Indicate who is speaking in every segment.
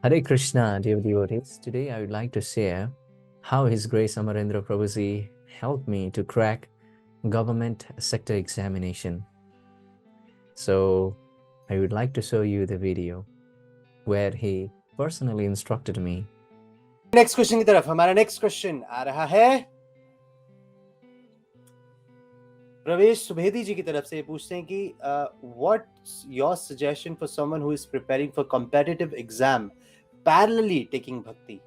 Speaker 1: Hare Krishna, dear devotees. Today I would like to share how His Grace Amarendra Prabhuji helped me to crack government sector examination. So I would like to show you the video where he personally instructed me.
Speaker 2: Next question की तरफ हमारा next question आ रहा है प्रवेश सुभेदी जी की तरफ से। पूछते हैं कि what's your suggestion for someone who is preparing for competitive exam parallelly taking भक्ति।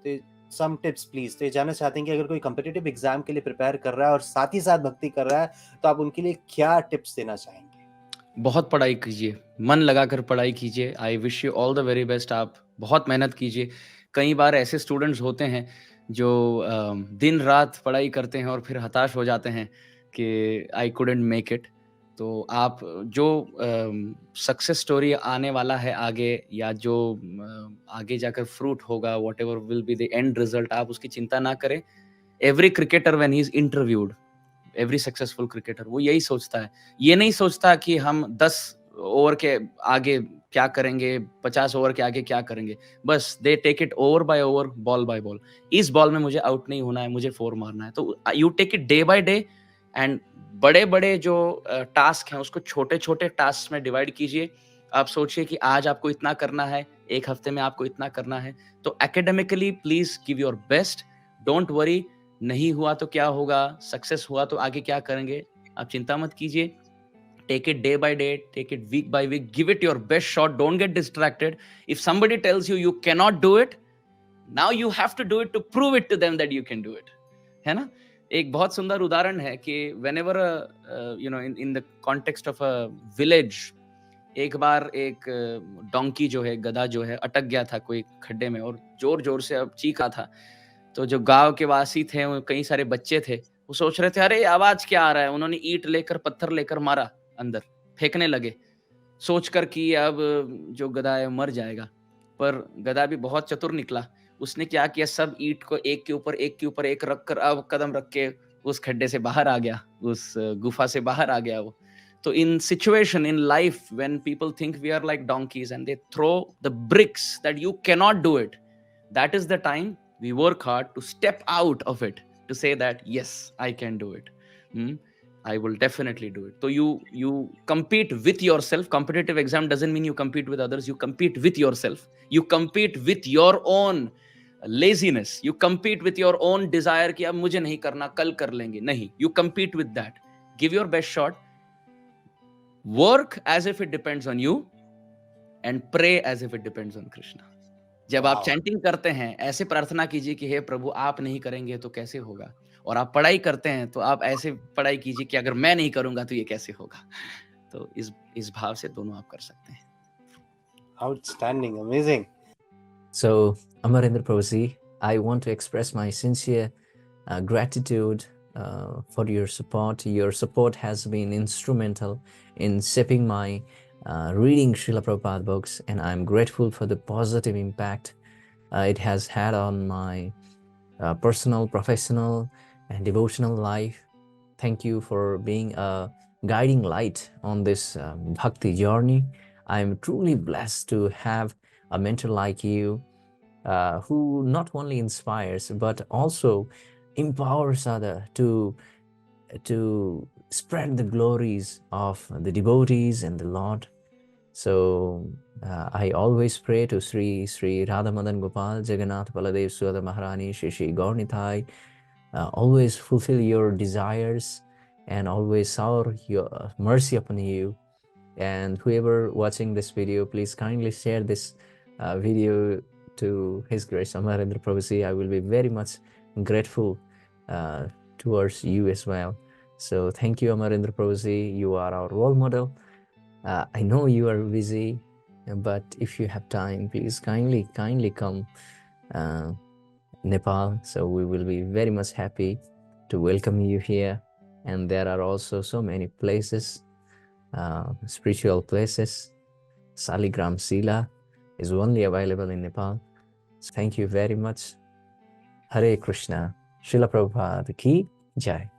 Speaker 2: तो सम टिप्स प्लीज। तो ये जानना चाहते हैं कि अगर कोई कॉम्पिटिटिव एग्जाम के लिए प्रिपेयर कर रहा है और साथ ही साथ भक्ति कर रहा है तो आप उनके लिए क्या टिप्स देना चाहेंगे?
Speaker 3: बहुत पढ़ाई कीजिए, मन लगाकर पढ़ाई कीजिए। I wish you all the very best. आप बहुत मेहनत कीजिए। कई बार ऐसे स्टूडेंट्स होते हैं जो दिन रात पढ़ाई करते हैं और फिर हताश हो जाते हैं कि आई कुडंट मेक इट। तो आप जो सक्सेस स्टोरी आने वाला है आगे, या जो आगे जाकर फ्रूट होगा, what ever will be the end result, आप उसकी चिंता ना करें। Every cricketer when he is interviewed, every successful cricketer, वो यही सोचता है। ये नहीं सोचता कि हम 10 ओवर के आगे क्या करेंगे, 50 ओवर के आगे क्या करेंगे। बस they take it over by over, ball by ball. इस बॉल में मुझे आउट नहीं होना है, मुझे 4 मारना है। तो you take it day by day, and बड़े बड़े जो टास्क हैं उसको छोटे छोटे टास्क में डिवाइड कीजिए। आप सोचिए कि आज आपको इतना करना है, एक हफ्ते में आपको इतना करना है। तो academically please give your best. Don't worry, नहीं हुआ तो क्या होगा, सक्सेस हुआ तो आगे क्या करेंगे, आप चिंता मत कीजिए। Take it day by day, take it week by week, give it your best shot, don't get distracted. If somebody tells you you can not do it, now you have to do it to prove it to them that you can do it, है ना। एक बहुत सुंदर उदाहरण है कि whenever you know in the context of a village, एक बार एक डोंकी जो है, गधा जो है, अटक गया था कोई खड्डे में और जोर जोर से अब चीखा था। तो जो गांव के वासी थे, कई सारे बच्चे थे, वो सोच रहे थे अरे आवाज क्या आ रहा है। उन्होंने ईंट लेकर, पत्थर लेकर मारा, अंदर फेंकने लगे, सोचकर कि अब जो गधा है मर जाएगा। पर गधा भी बहुत चतुर निकला। उसने क्या किया, सब ईंट को एक के ऊपर एक रख कर, अब कदम रख के उस खड्डे से बाहर आ गया, उस गुफा से बाहर आ गया वो। तो in situation in life when people think we are like donkeys and they throw the bricks that you cannot do it, that is the time we work hard to step out of it, to say that yes, I can do it. I will definitely do it. So you compete with yourself. Competitive exam doesn't mean you compete with others. You compete with yourself. You compete with your own laziness. You compete with your own desire कि अब मुझे नहीं करना, कल कर लेंगे। नहीं, you compete with that. Give your best shot. Work as if it depends on you and pray as if it depends on Krishna. जब आप चैंटिंग करते हैं, ऐसे प्रार्थना कीजिए कि हे प्रभु, आप नहीं करेंगे तो कैसे होगा। और आप पढ़ाई करते हैं तो आप ऐसे पढ़ाई कीजिए कि अगर मैं नहीं करूंगा तो ये कैसे होगा। तो इस भाव से दोनों आप कर सकते हैं।
Speaker 2: Outstanding, amazing.
Speaker 1: So, Amarendra Prabhuji, I want to express my sincere gratitude for your support. Your support has been instrumental in shaping my reading Srila Prabhupada books, and I'm grateful for the positive impact it has had on my personal, professional, and devotional life. Thank you for being a guiding light on this bhakti journey. I'm truly blessed to have a mentor like you, who not only inspires but also empowers others to spread the glories of the devotees and the Lord. So I always pray to Sri Radha Madan Gopal Jagannath Baladev Sudha Maharani Shri Gaurnithai, always fulfill your desires and always shower your mercy upon you. And whoever watching this video, please kindly share this video to His Grace Amarendra Prabhuji. I will be very much grateful towards you as well. So thank you, Amarendra Prabhuji. You are our role model. I know you are busy, but if you have time, please kindly come Nepal. So we will be very much happy to welcome you here. And there are also so many places, spiritual places. Saligram Sila is only available in Nepal. So thank you very much. Hare Krishna. Srila Prabhupada ki Jai.